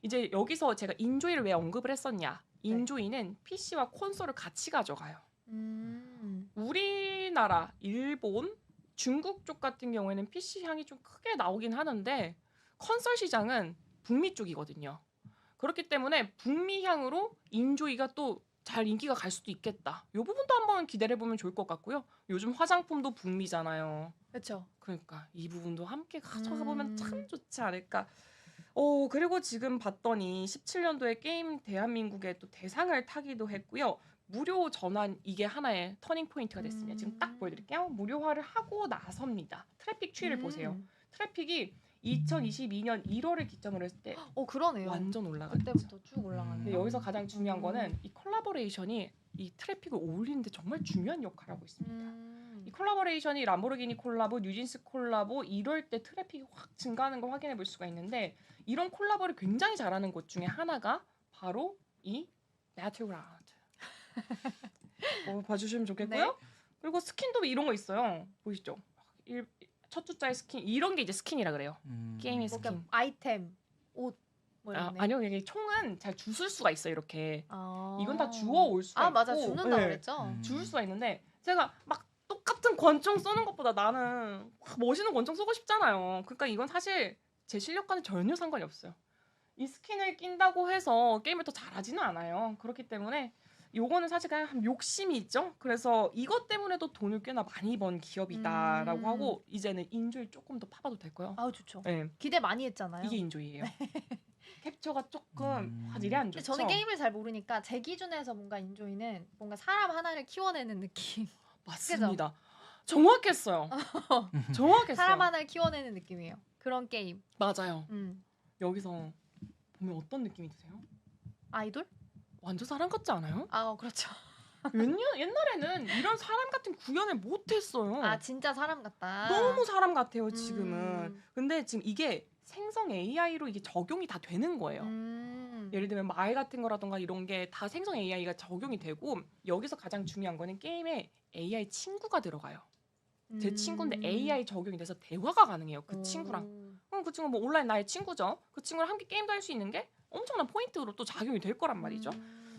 이제 여기서 제가 인조이를 왜 언급을 했었냐? 네. 인조이는 PC와 콘솔을 같이 가져가요. 음. 우리나라, 일본, 중국 쪽 같은 경우에는 PC 향이 좀 크게 나오긴 하는데 컨설 시장은 북미 쪽이거든요. 그렇기 때문에 북미 향으로 인조이가 또 잘 인기가 갈 수도 있겠다. 이 부분도 한번 기대해 보면 좋을 것 같고요. 요즘 화장품도 북미잖아요. 그렇죠. 그러니까 이 부분도 함께 가져가 보면 참 음. 좋지 않을까. 그리고 지금 봤더니 17년도에 게임 대한민국의 또 대상을 타기도 했고요. 무료 전환 이게 하나의 터닝 포인트가 됐습니다. 지금 딱 보여드릴게요. 무료화를 하고 나섭니다. 트래픽 추이를 보세요. 트래픽이 2022년 1월을 기점으로 했을 때 그러네요. 완전 올라갔죠. 그때부터 쭉 근데 올라가네요. 여기서 가장 중요한 거는 이 콜라보레이션이 이 트래픽을 올리는데 정말 중요한 역할을 하고 있습니다. 이 콜라보레이션이 람보르기니 콜라보, 뉴진스 콜라보 이럴 때 트래픽이 확 증가하는 걸 확인해 볼 수가 있는데 이런 콜라보를 굉장히 잘하는 곳 중에 하나가 바로 이 배틀그라운드. 봐주시면 좋겠고요. 네. 그리고 스킨도 이런 거 있어요. 보이시죠? 첫 주자의 스킨 이런 게 이제 스킨이라 그래요. 게임의 스킨. 그러니까 아이템, 옷 뭐 이런 네. 아니요, 이게 총은 잘 주술 수가 있어요. 이렇게 아. 이건 다 주워 올 수가 있고. 맞아 주는다 네. 그랬죠. 주울 수가 있는데 제가 막 똑같은 권총 쏘는 것보다 나는 멋있는 권총 쏘고 싶잖아요. 그러니까 이건 사실 제 실력과는 전혀 상관이 없어요. 이 스킨을 낀다고 해서 게임을 더 잘하지는 않아요. 그렇기 때문에 요거는 사실 그냥 욕심이 있죠. 그래서 이것 때문에도 돈을 꽤나 많이 번 기업이다라고 하고 이제는 인조이 조금 더 파봐도 될까요? 좋죠. 네. 기대 많이 했잖아요. 이게 인조이예요. 캡처가 조금 화질이 안 좋죠. 저는 게임을 잘 모르니까 제 기준에서 뭔가 인조이는 뭔가 사람 하나를 키워내는 느낌. 맞습니다. 정확했어요. 정확했어요. 사람 하나를 키워내는 느낌이에요. 그런 게임. 맞아요. 여기서 보면 어떤 느낌이 드세요? 아이돌? 완전 사람 같지 않아요? 그렇죠. 옛날에는 이런 사람 같은 구현을 못했어요. 진짜 사람 같다. 너무 사람 같아요 지금은. 근데 지금 이게 생성 AI로 이게 적용이 다 되는 거예요. 예를 들면 말 같은 거라던가 이런 게 다 생성 AI가 적용이 되고 여기서 가장 중요한 거는 게임에 AI 친구가 들어가요. 제 친구인데 AI 적용이 돼서 대화가 가능해요. 그 친구랑. 그럼 그 친구 뭐 온라인 나의 친구죠. 그 친구랑 함께 게임도 할 수 있는 게 엄청난 포인트로 또 작용이 될 거란 말이죠.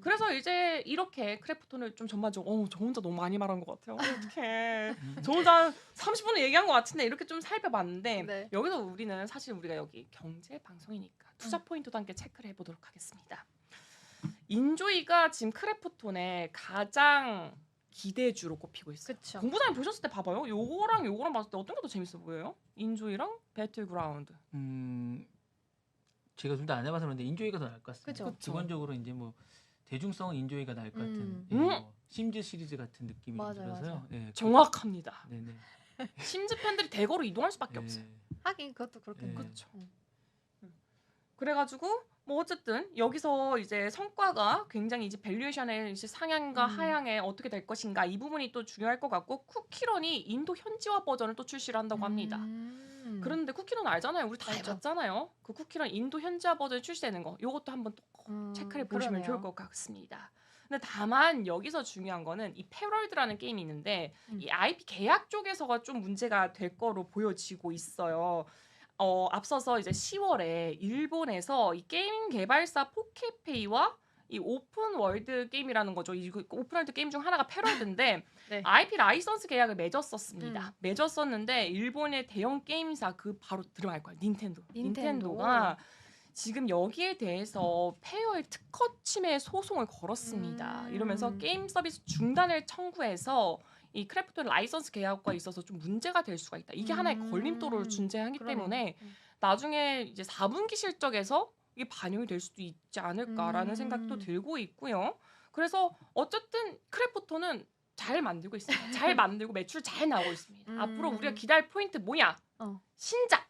그래서 이제 이렇게 크래프톤을 좀 전반적으로 저 혼자 너무 많이 말한 것 같아요. 어떡해. 저 혼자 30분을 얘기한 것 같은데 이렇게 좀 살펴봤는데 네. 여기서 우리는 사실 우리가 여기 경제 방송이니까 투자 포인트도 함께 체크를 해보도록 하겠습니다. 인조이가 지금 크래프톤의 가장 기대주로 꼽히고 있어요. 그쵸. 공부자님 보셨을 때 봐봐요. 요거랑 봤을 때 어떤 게 더 재밌어 보여요? 인조이랑 배틀그라운드. 제가 둘 다 안 해봐서 그런데 인조이가 더 나을 것 같습니다. 그쵸. 기본적으로 이제 뭐 대중성은 인조이가 나을 것 같은 심즈 시리즈 같은 느낌이 좀 들어서요. 네, 정확합니다. 네네. 심즈 팬들이 대거로 이동할 수밖에 없어요. 하긴 그것도 그렇겠네. 그렇죠. 그래가지고 뭐 어쨌든 여기서 이제 성과가 굉장히 이제 밸류에이션의 이제 상향과 하향에 어떻게 될 것인가 이 부분이 또 중요할 것 같고 쿠키런이 인도 현지화 버전을 또 출시를 한다고 합니다. 그런데 쿠키런 알잖아요. 우리 다 해봤잖아요. 그 쿠키런 인도 현지화 버전 출시되는 거 이것도 한번 또 체크해 보시면 좋을 것 같습니다. 근데 다만 여기서 중요한 거는 이 패럴드라는 게임이 있는데 이 IP 계약 쪽에서가 좀 문제가 될 거로 보여지고 있어요. 앞서서 이제 10월에 일본에서 이 게임 개발사 포켓페이와 이 오픈 월드 게임이라는 거죠. 이 오픈 월드 게임 중 하나가 패러드인데 네. IP 라이선스 계약을 맺었었습니다. 맺었었는데 일본의 대형 게임사 그 바로 들어갈 거예요. 닌텐도가 지금 여기에 대해서 페어의 특허 침해 소송을 걸었습니다. 이러면서 게임 서비스 중단을 청구해서 이 크래프톤 라이선스 계약과 있어서 좀 문제가 될 수가 있다. 이게 하나의 걸림돌을 존재하기 때문에 나중에 이제 4분기 실적에서 이게 반영이 될 수도 있지 않을까라는 생각도 들고 있고요. 그래서 어쨌든 크래프톤은 잘 만들고 있습니다. 잘 만들고 매출 잘 나오고 있습니다. 앞으로 우리가 기대할 포인트 뭐냐? 신작.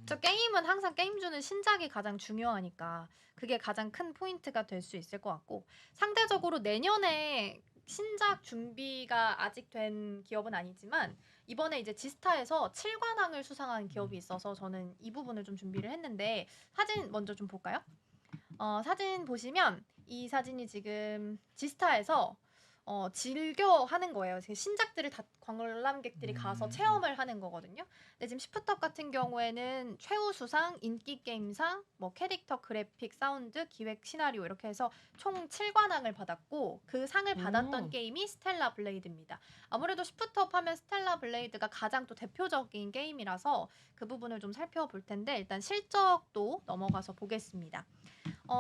저 게임은 항상 게임주는 신작이 가장 중요하니까 그게 가장 큰 포인트가 될 수 있을 것 같고 상대적으로 내년에 신작 준비가 아직 된 기업은 아니지만 이번에 이제 지스타에서 7관왕을 수상한 기업이 있어서 저는 이 부분을 좀 준비를 했는데 사진 먼저 좀 볼까요? 사진 보시면 이 사진이 지금 지스타에서 즐겨 하는 거예요. 그 신작들을 다 관람객들이 가서 체험을 하는 거거든요. 근데 지금 시프트업 같은 경우에는 최우수상, 인기 게임상, 뭐 캐릭터, 그래픽, 사운드, 기획, 시나리오 이렇게 해서 총 7관왕을 받았고 그 상을 받았던 게임이 스텔라 블레이드입니다. 아무래도 시프트업 하면 스텔라 블레이드가 가장 또 대표적인 게임이라서 그 부분을 좀 살펴볼 텐데 일단 실적도 넘어가서 보겠습니다.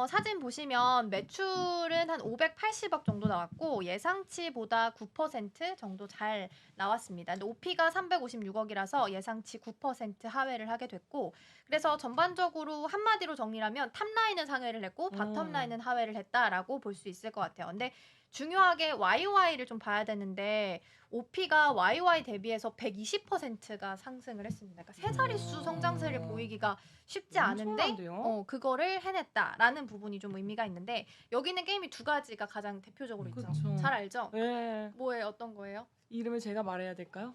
사진 보시면 매출은 한 580억 정도 나왔고 예상치보다 9% 정도 잘 나왔습니다. 근데 OP가 356억이라서 예상치 9% 하회를 하게 됐고 그래서 전반적으로 한마디로 정리하면 탑라인은 상회를 했고 바텀라인은 하회를 했다라고 볼 수 있을 것 같아요. 근데 중요하게 YOY를 좀 봐야 되는데 OP가 YOY 대비해서 120%가 상승을 했습니다. 그러니까 세 자릿수 성장세를 보이기가 쉽지 않은데 엄청난데요? 그거를 해냈다라는 부분이 좀 의미가 있는데 여기는 게임이 두 가지가 가장 대표적으로 있죠. 그쵸. 잘 알죠? 네. 뭐예요? 어떤 거예요? 이름을 제가 말해야 될까요?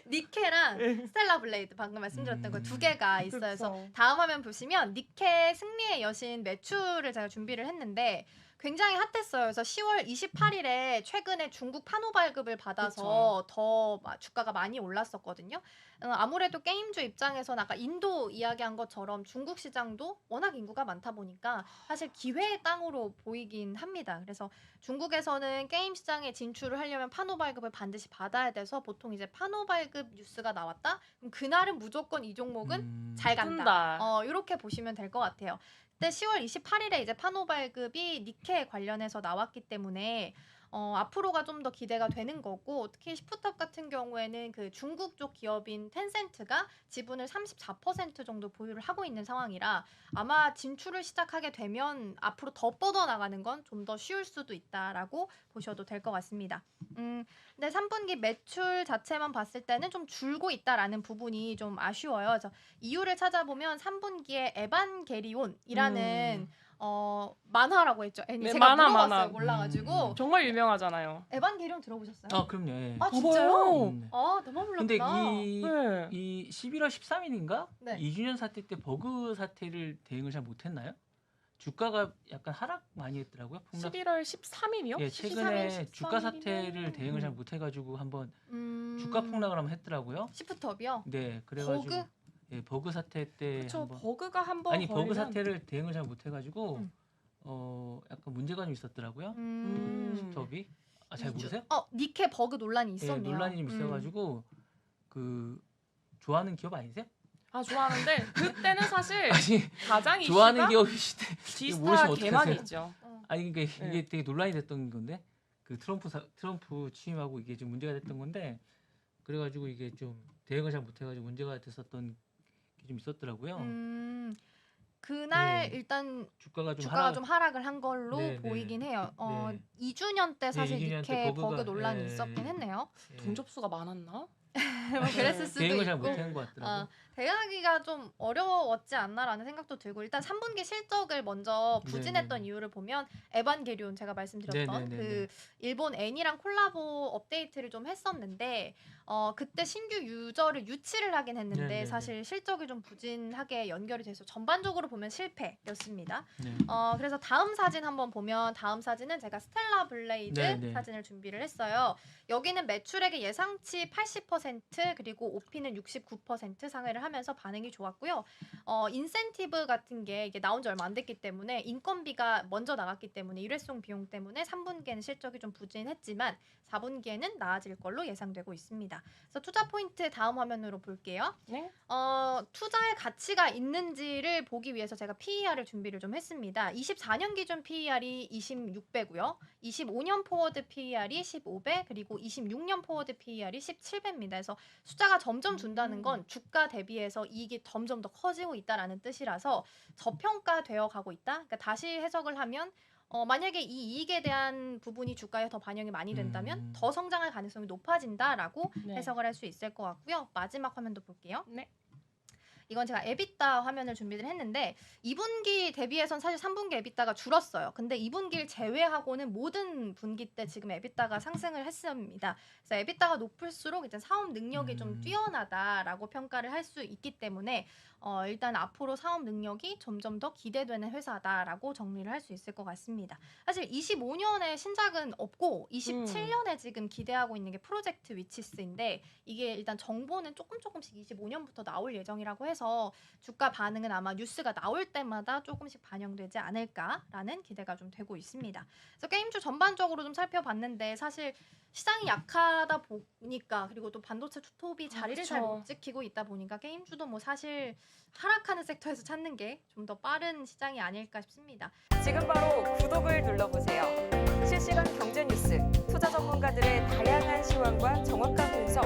니케랑 스텔라 블레이드 방금 말씀드렸던 거 두 개가 있어요. 그래서 그쵸. 다음 화면 보시면 니케 승리의 여신 매출을 제가 준비를 했는데 굉장히 핫했어요. 그래서 10월 28일에 최근에 중국 판호 발급을 받아서 더 주가가 많이 올랐었거든요. 아무래도 게임주 입장에서는 아까 인도 이야기한 것처럼 중국 시장도 워낙 인구가 많다 보니까 사실 기회의 땅으로 보이긴 합니다. 그래서 중국에서는 게임 시장에 진출을 하려면 판호 발급을 반드시 받아야 돼서 보통 이제 판호 발급 뉴스가 나왔다? 그럼 그날은 무조건 이 종목은 잘 간다. 뜬다. 이렇게 보시면 될 것 같아요. 그때 10월 28일에 이제 판호 발급이 니케 관련해서 나왔기 때문에 앞으로가 좀 더 기대가 되는 거고 특히 시프트업 같은 경우에는 그 중국 쪽 기업인 텐센트가 지분을 34% 정도 보유를 하고 있는 상황이라 아마 진출을 시작하게 되면 앞으로 더 뻗어나가는 건 좀 더 쉬울 수도 있다라고 보셔도 될 것 같습니다. 근데 3분기 매출 자체만 봤을 때는 좀 줄고 있다라는 부분이 좀 아쉬워요. 그래서 이유를 찾아보면 3분기에 에반게리온이라는 만화라고 했죠. 애니 네, 제가 만화, 물어봤어요. 만화. 몰라가지고 정말 유명하잖아요. 에반게리온 들어보셨어요? 아 그럼요. 예. 아 진짜요? 봐봐요. 아 너무 근데 몰랐구나. 네. 이 11월 13일인가? 네. 2주년 사태 때 버그 사태를 대응을 잘 못했나요? 주가가 약간 하락 많이 했더라고요. 폭락. 11월 13일이요? 예, 최근에 주가 사태를 대응을 잘 못해가지고 한번 주가 폭락을 한번 했더라고요. 시프트업이요? 네, 그래가지고 버그? 예, 버그 사태 때 그렇죠. 한번 버그가 한번 아니 버그 걸리면 사태를 대응을 잘 못해가지고 음. 약간 문제가 좀 있었더라고요. 음. 스톱이 잘 모르세요? 니케 버그 논란이 예, 있었네요. 논란이 좀 있어가지고 그 좋아하는 기업 아니세요? 아 좋아하는데 그때는 사실 아니 가장 좋아하는 이슈가 기업이시대. 지스타 모르시면 어떡하세요? 개막이죠. 아니 그러니까 이게 네. 되게 논란이 됐던 건데 그 트럼프 취임하고 이게 좀 문제가 됐던 건데 그래가지고 이게 좀 대응을 잘 못해가지고 문제가 됐었던 게 좀 있었더라고요. 그날 네. 일단 주가가 좀 하락을 한 걸로 네, 보이긴 네. 해요. 네. 2주년 때 사실 2주년 때 니케 버그 버그가, 논란이 예, 있었긴 예. 했네요. 예. 돈 접수가 많았나? 뭐 그랬을 수도 대응을 잘 있고. 못한 것 같더라고요. 대응하기가 좀 어려웠지 않나라는 생각도 들고 일단 3분기 실적을 먼저 부진했던 네네네. 이유를 보면 에반게리온 제가 말씀드렸던 네네네네. 그 일본 애니랑 콜라보 업데이트를 좀 했었는데 그때 신규 유저를 유치를 하긴 했는데 네네네. 사실 실적이 좀 부진하게 연결이 돼서 전반적으로 보면 실패였습니다. 네. 그래서 다음 사진 한번 보면 다음 사진은 제가 스텔라 블레이드 네네. 사진을 준비를 했어요. 여기는 매출액의 예상치 80% 그리고 OP는 69% 상회를 하면서 반응이 좋았고요. 인센티브 같은 게 이게 나온 지 얼마 안 됐기 때문에 인건비가 먼저 나갔기 때문에 일회성 비용 때문에 3분기에는 실적이 좀 부진했지만 4분기에는 나아질 걸로 예상되고 있습니다. 그래서 투자 포인트 다음 화면으로 볼게요. 네. 투자의 가치가 있는지를 보기 위해서 제가 PER을 준비를 좀 했습니다. 24년 기준 PER이 26배고요. 25년 포워드 PER이 15배, 그리고 26년 포워드 PER이 17배입니다. 그래서 숫자가 점점 준다는 건 주가 대비해서 이익이 점점 더 커지고 있다라는 뜻이라서 저평가되어 가고 있다. 그러니까 다시 해석을 하면 만약에 이 이익에 대한 부분이 주가에 더 반영이 많이 된다면 더 성장할 가능성이 높아진다라고 네. 해석을 할 수 있을 것 같고요. 마지막 화면도 볼게요. 네. 이건 제가 에비타 화면을 준비를 했는데 2분기 대비해선 사실 3분기 에비타가 줄었어요. 근데 2분기를 제외하고는 모든 분기 때 지금 에비타가 상승을 했습니다. 그래서 에비타가 높을수록 이제 사업 능력이 좀 뛰어나다라고 평가를 할 수 있기 때문에 일단 앞으로 사업 능력이 점점 더 기대되는 회사다라고 정리를 할 수 있을 것 같습니다. 사실 25년에 신작은 없고 27년에 지금 기대하고 있는 게 프로젝트 위치스인데 이게 일단 정보는 조금씩 25년부터 나올 예정이라고 해서 주가 반응은 아마 뉴스가 나올 때마다 조금씩 반영되지 않을까라는 기대가 좀 되고 있습니다. 그래서 게임주 전반적으로 좀 살펴봤는데 사실 시장이 약하다 보니까 그리고 또 반도체 투톱이 자리를 잘 그쵸. 못 지키고 있다 보니까 게임주도 뭐 사실 하락하는 섹터에서 찾는 게 좀 더 빠른 시장이 아닐까 싶습니다. 지금 바로 구독을 눌러보세요. 실시간 경제 뉴스, 투자 전문가들의 다양한 시황과 정확한 분석,